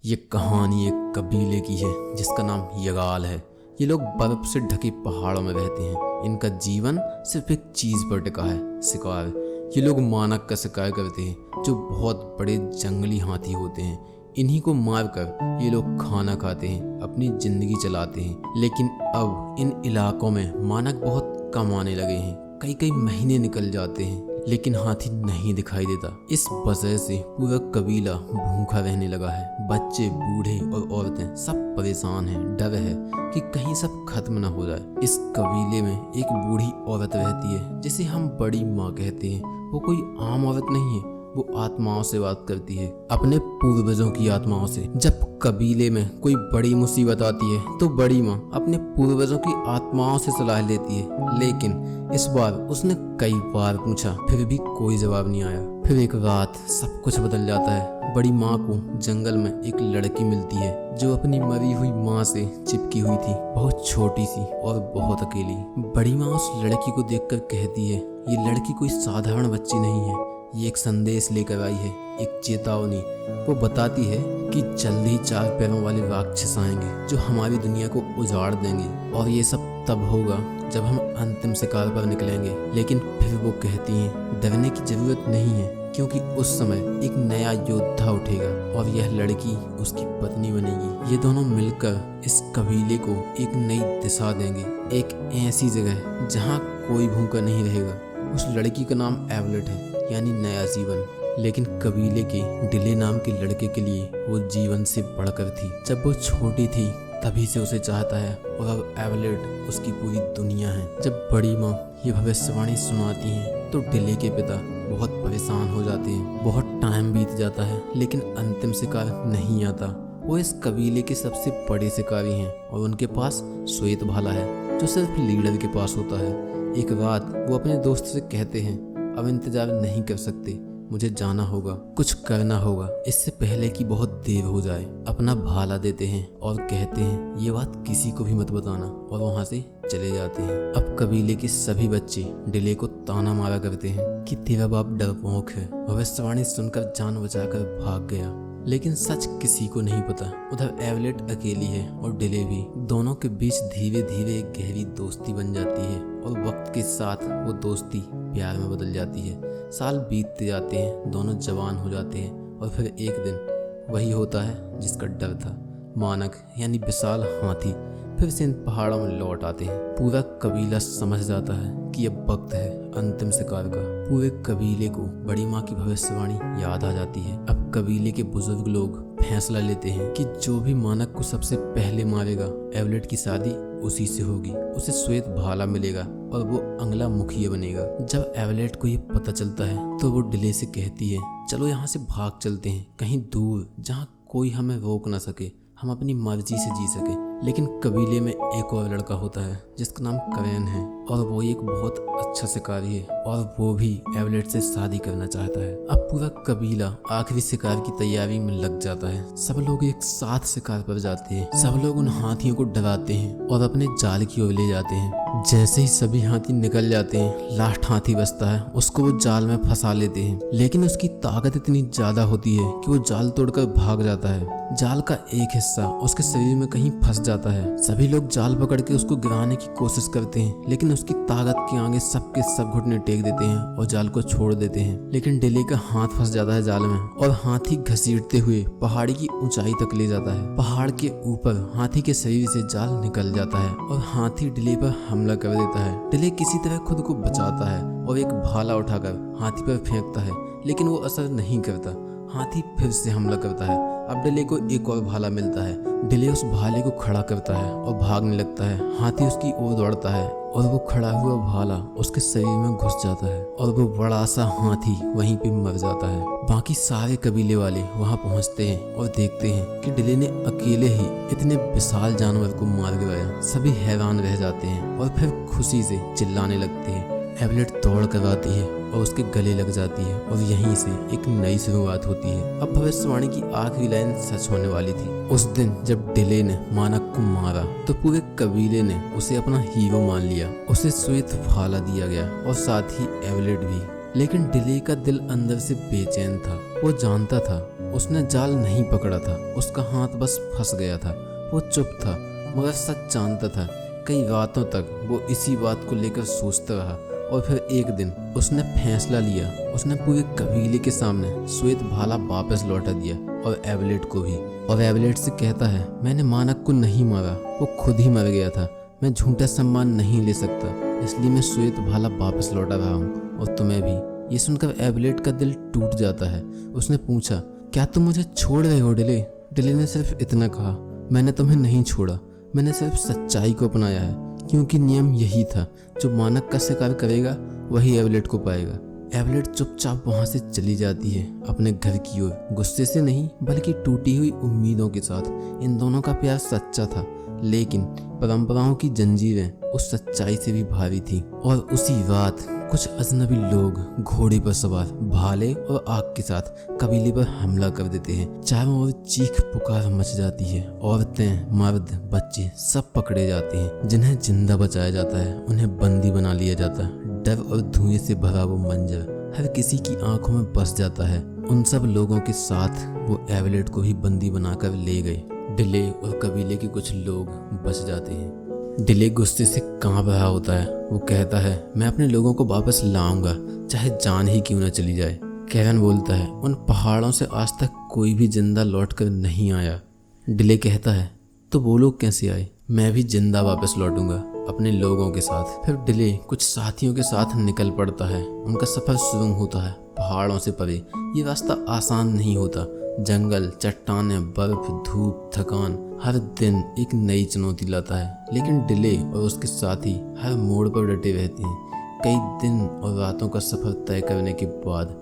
ये कहानी एक कबीले की है जिसका नाम यगाल है। ये लोग बर्फ से ढके पहाड़ों में रहते हैं। इनका जीवन सिर्फ एक चीज पर टिका है, शिकार। ये लोग मानक का शिकार करते हैं जो बहुत बड़े जंगली हाथी होते हैं। इन्हीं को मारकर ये लोग खाना खाते हैं, अपनी जिंदगी चलाते हैं। लेकिन अब इन इलाकों में मानक बहुत कम आने लगे हैं। कई कई महीने निकल जाते हैं लेकिन हाथी नहीं दिखाई देता। इस वजह से पूरा कबीला भूखा रहने लगा है। बच्चे, बूढ़े और औरतें सब परेशान हैं। डर है कि कहीं सब खत्म ना हो जाए। इस कबीले में एक बूढ़ी औरत रहती है जिसे हम बड़ी माँ कहते हैं। वो कोई आम औरत नहीं है, वो आत्माओं से बात करती है, अपने पूर्वजों की आत्माओं से। जब कबीले में कोई बड़ी मुसीबत आती है तो बड़ी माँ अपने पूर्वजों की आत्माओं से सलाह लेती है। लेकिन इस बार उसने कई बार पूछा, फिर भी कोई जवाब नहीं आया। फिर एक रात सब कुछ बदल जाता है। बड़ी माँ को जंगल में एक लड़की मिलती है जो अपनी मरी हुई माँ से चिपकी हुई थी, बहुत छोटी सी और बहुत अकेली। बड़ी माँ उस लड़की को देखकर कहती है, ये लड़की कोई साधारण बच्ची नहीं है, ये एक संदेश लेकर आई है, एक चेतावनी। वो बताती है कि जल्द ही 4 पैरों वाले राक्षस आएंगे जो हमारी दुनिया को उजाड़ देंगे, और ये सब तब होगा जब हम अंतिम शिकार पर निकलेंगे। लेकिन फिर वो कहती हैं, डरने की जरूरत नहीं है, क्योंकि उस समय एक नया योद्धा उठेगा और यह लड़की उसकी पत्नी बनेगी। ये दोनों मिलकर इस कबीले को एक नई दिशा देंगे, एक ऐसी जगह जहाँ कोई भूखा नहीं रहेगा। उस लड़की का नाम एवलेट है, यानी नया जीवन। लेकिन कबीले के डिले नाम के लड़के के लिए वो जीवन से बढ़कर थी। जब वो छोटी थी तभी से उसे चाहता है, और अब एवलेट उसकी पूरी दुनिया है। जब बड़ी माँ ये भविष्यवाणी सुनाती हैं तो डिले के पिता बहुत परेशान हो जाते हैं। बहुत टाइम बीत जाता है लेकिन अंतिम शिकार नहीं आता। वो इस कबीले के सबसे बड़े शिकारी हैं और उनके पास श्वेत भाला है जो सिर्फ लीडर के पास होता है। एक रात वो अपने दोस्त से कहते हैं, अब इंतजार नहीं कर सकते, मुझे जाना होगा, कुछ करना होगा इससे पहले कि बहुत देर हो जाए। अपना भाला देते हैं और कहते हैं, ये बात किसी को भी मत बताना, और वहाँ से चले जाते हैं। अब कबीले के सभी बच्चे डिले को ताना मारा करते हैं कि तेरा बाप डरपोक है। भविष्यवाणी सुनकर जान बचाकर भाग गया, लेकिन सच किसी को नहीं पता। उधर एवलेट अकेली है और डिले भी। दोनों के बीच धीरे धीरे एक गहरी दोस्ती बन जाती है, और वक्त के साथ वो दोस्ती प्यार में बदल जाती है। साल बीतते जाते हैं, दोनों जवान हो जाते हैं, और फिर एक दिन वही होता है जिसका डर था। मानक यानी विशाल हाथी फिर से इन पहाड़ों में लौट आते हैं। पूरा कबीला समझ जाता है कि अब वक्त है अंतिम शिकार का। पूरे कबीले को बड़ी माँ की भविष्यवाणी याद आ जाती है। अब कबीले के बुजुर्ग लोग फैसला लेते हैं कि जो भी मानक को सबसे पहले मारेगा, एवलेट की शादी उसी से होगी, उसे श्वेत भाला मिलेगा और वो अगला मुखिया बनेगा। जब एवलेट को ये पता चलता है तो वो डिले से कहती है, चलो यहाँ से भाग चलते हैं कहीं दूर जहाँ कोई हमें रोक ना सके, हम अपनी मर्जी से जी सके। लेकिन कबीले में एक और लड़का होता है जिसका नाम करेन है, और वो एक बहुत अच्छा शिकारी है, और वो भी एवलेट से शादी करना चाहता है। अब पूरा कबीला आखिरी शिकार की तैयारी में लग जाता है। सब लोग एक साथ शिकार पर जाते हैं। सब लोग उन हाथियों को डराते हैं और अपने जाल की ओर ले जाते हैं। जैसे ही सभी हाथी निकल जाते हैं, लास्ट हाथी बचता है, उसको वो जाल में फंसा लेते हैं। लेकिन उसकी ताकत इतनी ज्यादा होती है कि वो जाल तोड़कर भाग जाता है। जाल का एक हिस्सा उसके शरीर में कहीं फंस जाता है। सभी लोग जाल पकड़ के उसको गिराने की कोशिश करते हैं, लेकिन उसकी ताकत के आगे सबके सब घुटने टेक देते हैं और जाल को छोड़ देते हैं। लेकिन डिले का हाथ फंस जाता है जाल में, और हाथी घसीटते हुए पहाड़ी की ऊंचाई तक ले जाता है। पहाड़ के ऊपर हाथी के शरीर से जाल निकल जाता है और हाथी डिले पर हमला कर देता है। डिले किसी तरह खुद को बचाता है और एक भाला उठाकर हाथी पर फेंकता है, लेकिन वो असर नहीं करता। हाथी फिर से हमला करता है। अब डिले को एक और भाला मिलता है। डिले उस भाले को खड़ा करता है और भागने लगता है। हाथी उसकी ओर दौड़ता है और वो खड़ा हुआ भाला उसके शरीर में घुस जाता है, और वो बड़ा सा हाथी वहीं पे मर जाता है। बाकी सारे कबीले वाले वहां पहुंचते हैं और देखते हैं कि डिले ने अकेले ही इतने विशाल जानवर को मार गिराया। सभी हैरान रह जाते हैं और फिर खुशी से चिल्लाने लगते हैं। एवलेट दौड़ कर आती है और उसके गले लग जाती है, और यहीं से एक नई शुरुआत होती है। अब भविष्यवाणी की आखिरी लाइन सच होने वाली थी। उस दिन जब डिले ने मानक को मारा तो पूरे कबीले ने उसे अपना हीरो मान लिया। उसे श्वेत भाला दिया गया और साथ ही एवलेट भी। लेकिन डिले का दिल अंदर से बेचैन था। वो जानता था उसने जाल नहीं पकड़ा था, उसका हाथ बस फंस गया था। वो चुप था मगर सच जानता था। कई रातों तक वो इसी बात को लेकर सोचता रहा और फिर एक दिन उसने फैसला लिया। उसने पूरे कबीले के सामने श्वेत भाला वापस लौटा दिया और एवलेट को भी। और एवलेट से कहता है, मैंने मानक को नहीं मारा, वो खुद ही मर गया था। मैं झूठा सम्मान नहीं ले सकता, इसलिए मैं श्वेत भाला वापस लौटा रहा हूँ और तुम्हें भी। ये सुनकर एवलेट का दिल टूट जाता है। उसने पूछा, क्या तुम मुझे छोड़ रहे हो डिले? डिले ने सिर्फ इतना कहा, मैंने तुम्हें नहीं छोड़ा, मैंने सिर्फ सच्चाई को अपनाया है, क्योंकि नियम यही था, जो मानक का शिकार करेगा वही एवलेट को पाएगा। एवलेट चुपचाप वहां से चली जाती है अपने घर की ओर, गुस्से से नहीं बल्कि टूटी हुई उम्मीदों के साथ। इन दोनों का प्यार सच्चा था, लेकिन परंपराओं की जंजीरें उस सच्चाई से भी भारी थी। और उसी रात कुछ अजनबी लोग घोड़े पर सवार भाले और आग के साथ कबीले पर हमला कर देते हैं। चारों ओर चीख पुकार मच जाती है। औरतें, मर्द, बच्चे सब पकड़े जाते हैं। जिन्हें जिंदा बचाया जाता है उन्हें बंदी बना लिया जाता है। डर और धुएं से भरा वो मंजर हर किसी की आंखों में बस जाता है। उन सब लोगों के साथ वो एवलेट को ही बंदी बनाकर ले गए। डिले और कबीले के कुछ लोग बच जाते हैं। डिले गुस्से से कांप रहा होता है। वो कहता है, मैं अपने लोगों को वापस लाऊंगा, चाहे जान ही क्यों न चली जाए। कैरन बोलता है, उन पहाड़ों से आज तक कोई भी जिंदा लौटकर नहीं आया। डिले कहता है, तो वो लोग कैसे आए? मैं भी जिंदा वापस लौटूंगा अपने लोगों के साथ। फिर डिले कुछ साथियों के साथ निकल पड़ता है। उनका सफर शुरू होता है पहाड़ों से परे। ये रास्ता आसान नहीं होता। जंगल, चट्टानें, बर्फ, धूप, थकान हर दिन एक नई चुनौती लाता है। लेकिन डिले और उसके साथी हर मोड़ पर डटे रहते हैं। कई दिन और रातों का सफर तय करने के बाद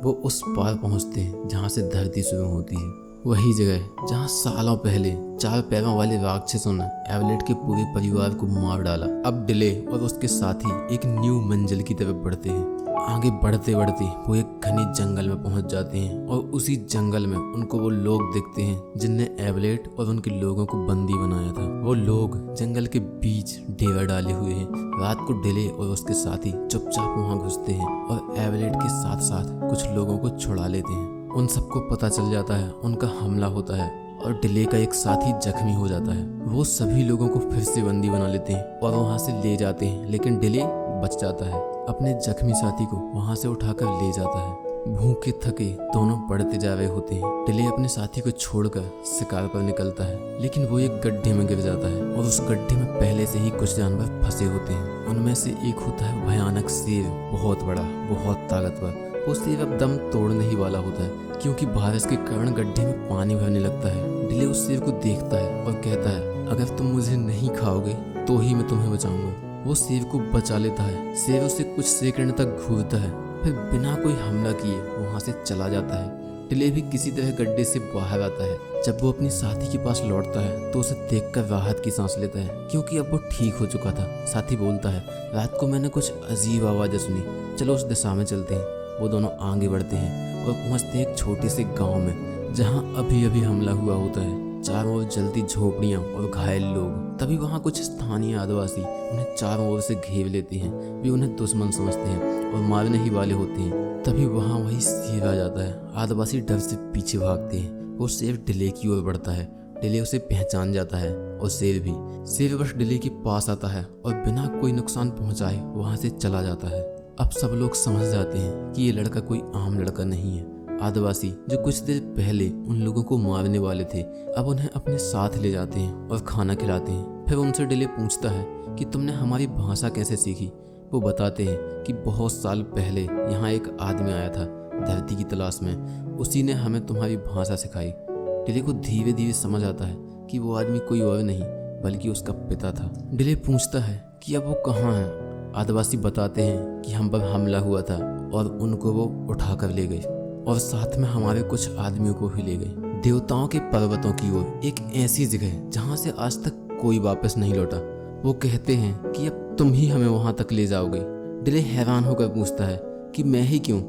वो उस पार पहुंचते हैं जहां से धरती शुरू होती है। वही जगह जहां सालों पहले 4 पैरों वाले राक्षसों ने एवलेट के पूरे परिवार को मार डाला। अब डिले और उसके साथी एक न्यू मंजिल की तरफ बढ़ते हैं। आगे बढ़ते बढ़ते वो एक घने जंगल में पहुंच जाते हैं और उसी जंगल में उनको वो लोग दिखते हैं जिनने एवलेट और उनके लोगों को बंदी बनाया था। वो लोग जंगल के बीच डेरा डाले हुए हैं। रात को डिले और उसके साथी चुपचाप वहां घुसते हैं और एवलेट के साथ साथ कुछ लोगों को छुड़ा लेते हैं। उन सबको पता चल जाता है, उनका हमला होता है और डिले का एक साथी जख्मी हो जाता है। वो सभी लोगों को फिर से बंदी बना लेते हैं और वहां से ले जाते हैं, लेकिन डिले बच जाता है। अपने जख्मी साथी को वहां से उठाकर ले जाता है। भूखे थके दोनों बढ़ते जा रहे होते हैं। डिले अपने साथी को छोड़कर शिकार पर निकलता है, लेकिन वो एक गड्ढे में गिर जाता है और उस गड्ढे में पहले से ही कुछ जानवर फंसे होते हैं। उनमें से एक होता है भयानक शेर, बहुत बड़ा, बहुत ताकतवर। वो शेर अब दम तोड़ने ही वाला होता है, क्योंकि बारिश के कारण गड्ढे में पानी भरने लगता है। डिले उस शेर को देखता है और कहता है, अगर तुम मुझे नहीं खाओगे तो ही मैं तुम्हें बचाऊंगा। वो शेर को बचा लेता है। शेर उसे कुछ सेकंड तक घूरता है, फिर बिना कोई हमला किए वहां से चला जाता है। डिले भी किसी तरह गड्ढे से बाहर आता है। जब वो अपनी साथी के पास लौटता है तो उसे देखकर राहत की सांस लेता है, क्योंकि अब वो ठीक हो चुका था। साथी बोलता है, रात को मैंने कुछ अजीब आवाजें सुनी, चलो उस दिशा में चलते हैं। वो दोनों आगे बढ़ते हैं और पहुंचते हैं एक छोटे से गांव में जहां अभी अभी हमला हुआ होता है। चारों ओर जलती झोपड़ियां और घायल लोग। तभी वहां कुछ स्थानीय आदिवासी उन्हें चारों ओर से घेर लेते हैं। वे उन्हें दुश्मन समझते हैं और मारने ही वाले होते हैं। तभी वहां वही शेर आ जाता है। आदिवासी डर से पीछे भागते हैं। वो शेर डिले की ओर बढ़ता है। डिले उसे पहचान जाता है और शेर भी। शेर बस डिले के पास आता है और बिना कोई नुकसान पहुंचाए वहां से चला जाता है। अब सब लोग समझ जाते हैं कि ये लड़का कोई आम लड़का नहीं है। आदिवासी जो कुछ देर पहले उन लोगों को मारने वाले थे, अब उन्हें अपने साथ ले जाते हैं और खाना खिलाते हैं। फिर उनसे डिले पूछता है कि तुमने हमारी भाषा कैसे सीखी। वो बताते हैं कि बहुत साल पहले यहाँ एक आदमी आया था धरती की तलाश में, उसी ने हमें तुम्हारी भाषा सिखाई। डिले को धीरे धीरे समझ आता है कि वो आदमी कोई और नहीं बल्कि उसका पिता था। डिले पूछता है कि अब वो कहाँ है। आदिवासी बताते हैं कि हम पर हमला हुआ था और उनको वो उठा कर ले गए और साथ में हमारे कुछ आदमियों को भी ले गए देवताओं के पर्वतों की ओर, एक ऐसी जगह जहां से आज तक कोई वापस नहीं लौटा। वो कहते हैं कि अब तुम ही हमें वहां तक ले जाओगे। डिले हैरान होकर पूछता है कि मैं ही क्यों।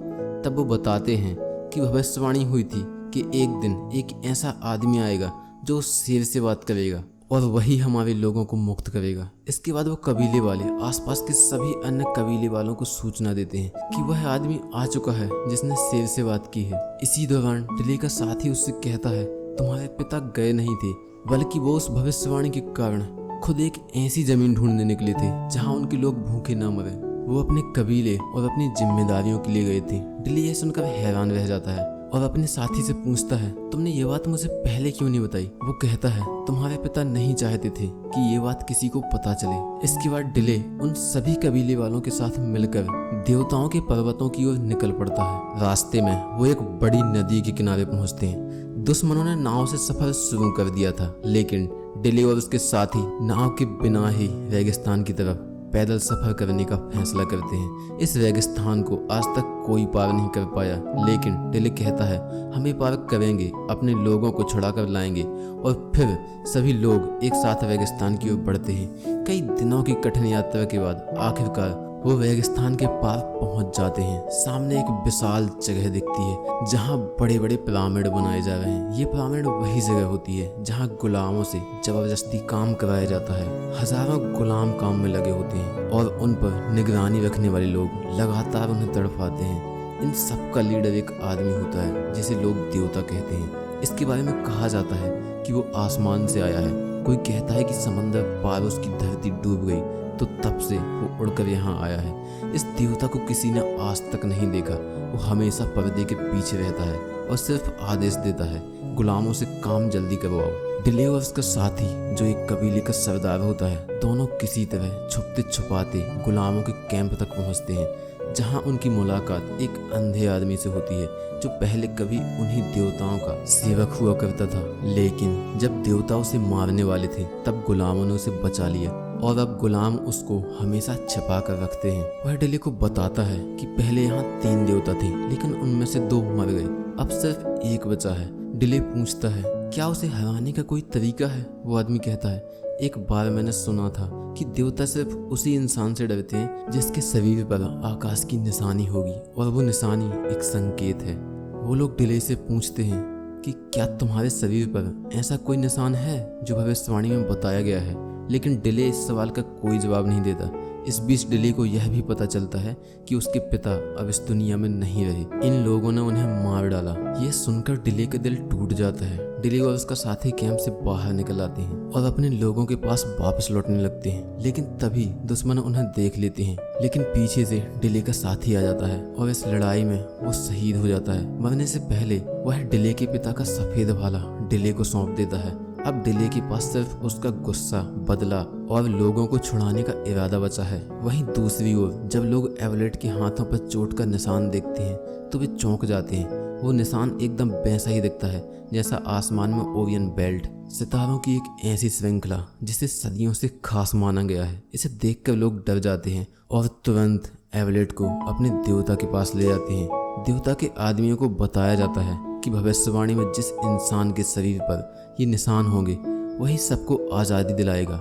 तब वो बताते हैं कि भविष्यवाणी हुई थी कि एक दिन एक ऐसा आदमी आएगा जो उस शेर से बात करेगा और वही हमारे लोगों को मुक्त करेगा। इसके बाद वो कबीले वाले आसपास के सभी अन्य कबीले वालों को सूचना देते हैं कि वह आदमी आ चुका है जिसने शेर से बात की है। इसी दौरान डिले का साथी उससे कहता है, तुम्हारे पिता गए नहीं थे, बल्कि वो उस भविष्यवाणी के कारण खुद एक ऐसी जमीन ढूंढने निकले थे जहाँ उनके लोग भूखे न मरे। वो अपने कबीले और अपनी जिम्मेदारियों के लिए गए थे। डिले यह सुनकर हैरान रह जाता है और अपने साथी से पूछता है, तुमने ये बात मुझे पहले क्यों नहीं बताई? वो कहता है, तुम्हारे पिता नहीं चाहते थे कि ये बात किसी को पता चले। इसके बाद डिले उन सभी कबीले वालों के साथ मिलकर देवताओं के पर्वतों की ओर निकल पड़ता है। रास्ते में वो एक बड़ी नदी के किनारे पहुंचते हैं। दुश्मनों ने नाव से सफर शुरू कर दिया था, लेकिन डिले और उसके साथी नाव के बिना ही रेगिस्तान की तरफ पैदल सफर करने का फैसला करते हैं। इस रेगिस्तान को आज तक कोई पार नहीं कर पाया, लेकिन डिले कहता है, हम ये पार करेंगे, अपने लोगों को छुड़ा कर लाएंगे। और फिर सभी लोग एक साथ रेगिस्तान की ओर बढ़ते हैं। कई दिनों की कठिन यात्रा के बाद आखिरकार वो रेगिस्तान के पार पहुंच जाते हैं। सामने एक विशाल जगह दिखती है जहां बड़े बड़े पिरामिड बनाए जा रहे हैं। ये पिरामिड वही जगह होती है जहां गुलामों से जबरदस्ती काम कराया जाता है। हजारों गुलाम काम में लगे होते हैं और उन पर निगरानी रखने वाले लोग लगातार उन्हें तड़पाते हैं। इन सब का लीडर एक आदमी होता है जिसे लोग देवता कहते हैं। इसके बारे में कहा जाता है कि वो आसमान से आया है। कोई कहता है कि समंदर पार उसकी धरती डूब गई तो तब से वो उड़कर यहाँ आया है। इस देवता को किसी ने आज तक नहीं देखा। वो हमेशा पर्दे के पीछे रहता है और सिर्फ आदेश देता है, गुलामों से काम जल्दी करवाओ। डिले और उसका साथी जो एक कबीले का सरदार होता है, दोनों किसी तरह छुपते छुपाते गुलामों के कैंप तक पहुँचते हैं, जहाँ उनकी मुलाकात एक अंधे आदमी से होती है जो पहले कभी उन्हीं देवताओं का सेवक हुआ करता था। लेकिन जब देवता उसे मारने वाले थे तब गुलामों ने उसे बचा लिया और अब गुलाम उसको हमेशा छिपा कर रखते हैं। वह डिले को बताता है कि पहले यहाँ 3 देवता थे, लेकिन उनमें से 2 मर गए, अब सिर्फ एक बचा है। डिले पूछता है, क्या उसे हराने का कोई तरीका है? वो आदमी कहता है, एक बार मैंने सुना था कि देवता सिर्फ उसी इंसान से डरते हैं जिसके शरीर पर आकाश की निशानी होगी, और वो निशानी एक संकेत है। वो लोग डिले से पूछते हैं कि क्या तुम्हारे शरीर पर ऐसा कोई निशान है जो भविष्यवाणी में बताया गया है? लेकिन डिले इस सवाल का कोई जवाब नहीं देता। इस बीच डिले को यह भी पता चलता है कि उसके पिता अब इस दुनिया में नहीं रहे। इन लोगों ने उन्हें मार डाला। ये सुनकर डिले का दिल टूट जाता है। डिले और उसका साथी कैंप से बाहर निकल आते हैं और अपने लोगों के पास वापस लौटने लगते हैं, लेकिन तभी दुश्मन उन्हें देख लेते हैं। लेकिन पीछे से डिले का साथी आ जाता है और इस लड़ाई में वो शहीद हो जाता है। मरने से पहले वह डिले के पिता का सफेद भाला डिले को सौंप देता है। अब डिले के पास सिर्फ उसका गुस्सा, बदला और लोगों को छुड़ाने का इरादा बचा है। वहीं दूसरी ओर जब लोग एवलेट के हाथों पर चोट का निशान देखते हैं तो वे चौंक जाते हैं। वो निशान एकदम वैसा ही दिखता है जैसा आसमान में ओरियन बेल्ट, सितारों की एक ऐसी श्रृंखला जिसे सदियों से खास माना गया है। इसे देखकर लोग डर जाते हैं और तुरंत एवलेट को अपने देवता के पास ले जाते हैं। देवता के आदमियों को बताया जाता है कि भविष्यवाणी में जिस इंसान के शरीर पर ये निशान होंगे वही सबको आज़ादी दिलाएगा,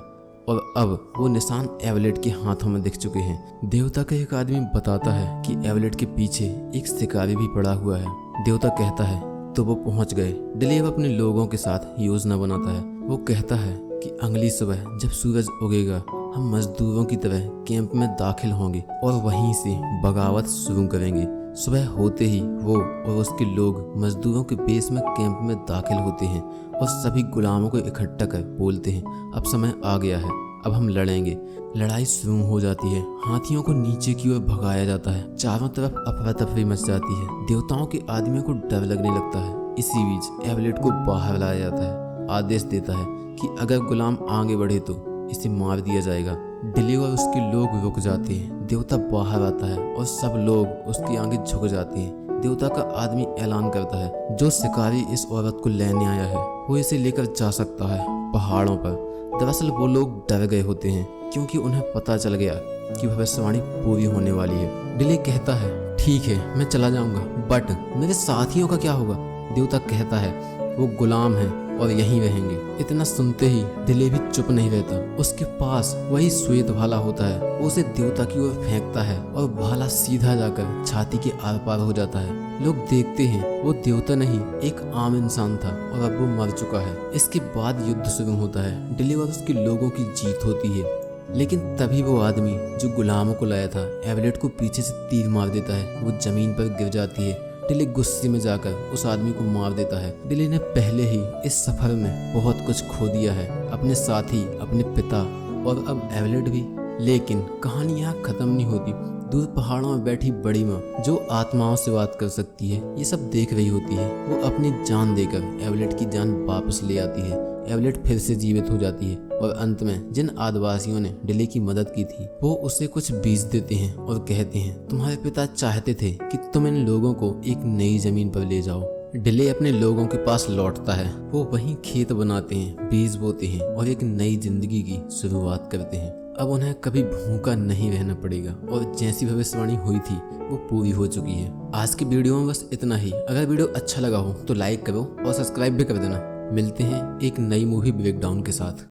और अब वो निशान एवलेट के हाथों में दिख चुके हैं। देवता का एक आदमी बताता है कि एवलेट के पीछे एक शिकारी भी पड़ा हुआ है। देवता कहता है तो वो पहुंच गए। डिले अपने लोगों के साथ योजना बनाता है। वो कहता है कि अगली सुबह जब सूरज उगेगा हम मजदूरों की तरह कैंप में दाखिल होंगे और वहीं से बगावत शुरू करेंगे। सुबह होते ही वो और उसके लोग मजदूरों के बेस में कैंप में दाखिल होते हैं और सभी गुलामों को इकट्ठा कर बोलते हैं, अब समय आ गया है, अब हम लड़ेंगे। लड़ाई शुरू हो जाती है। हाथियों को नीचे की ओर भगाया जाता है। चारों तरफ अफरा तफरी मच जाती है। देवताओं के आदमियों को डर लगने लगता है। इसी बीच एवलेट को बाहर लाया जाता है। आदेश देता है कि अगर गुलाम आगे बढ़े तो इसे मार दिया जाएगा। डिले और उसके लोग रुक जाते हैं। देवता बाहर आता है और सब लोग उसके आगे झुक जाते हैं। देवता का आदमी ऐलान करता है, जो शिकारी इस औरत को लेने आया है वो इसे लेकर जा सकता है पहाड़ों पर। दरअसल वो लोग डर गए होते हैं क्योंकि उन्हें पता चल गया कि भविष्यवाणी पूरी होने वाली है। डिले कहता है, ठीक है मैं चला जाऊंगा, बट मेरे साथियों का क्या होगा? देवता कहता है, वो गुलाम है और यहीं रहेंगे। इतना सुनते ही डिले भी चुप नहीं रहता। उसके पास वही श्वेत भाला होता है। वो उसे देवता की ओर फेंकता है और भाला सीधा जाकर छाती के आर पार हो जाता है। लोग देखते हैं वो देवता नहीं, एक आम इंसान था और अब वो मर चुका है। इसके बाद युद्ध शुरू होता है। डिले और उसके लोगों की जीत होती है, लेकिन तभी वो आदमी जो गुलामों को लाया था एवलेट को पीछे से तीर मार देता है। वो जमीन पर गिर जाती है। डिले गुस्से में जाकर उस आदमी को मार देता है। डिले ने पहले ही इस सफर में बहुत कुछ खो दिया है, अपने साथी, अपने पिता और अब एवलेट भी। लेकिन कहानी यहाँ खत्म नहीं होती। दूर पहाड़ों में बैठी बड़ी माँ जो आत्माओं से बात कर सकती है, ये सब देख रही होती है। वो अपनी जान देकर एवलेट की जान वापस ले आती है। एवलेट फिर से जीवित हो जाती है और अंत में जिन आदिवासियों ने डिले की मदद की थी वो उसे कुछ बीज देते हैं और कहते हैं तुम्हारे पिता चाहते थे कि तुम इन लोगों को एक नई जमीन पर ले जाओ। डिले अपने लोगों के पास लौटता है। वो वहीं खेत बनाते हैं, बीज बोते हैं और एक नई जिंदगी की शुरुआत करते हैं। अब उन्हें कभी भूखा नहीं रहना पड़ेगा और जैसी भविष्यवाणी हुई थी वो पूरी हो चुकी है। आज की वीडियो में बस इतना ही। अगर वीडियो अच्छा लगा हो तो लाइक करो और सब्सक्राइब भी कर देना। मिलते हैं एक नई मूवी ब्रेकडाउन के साथ।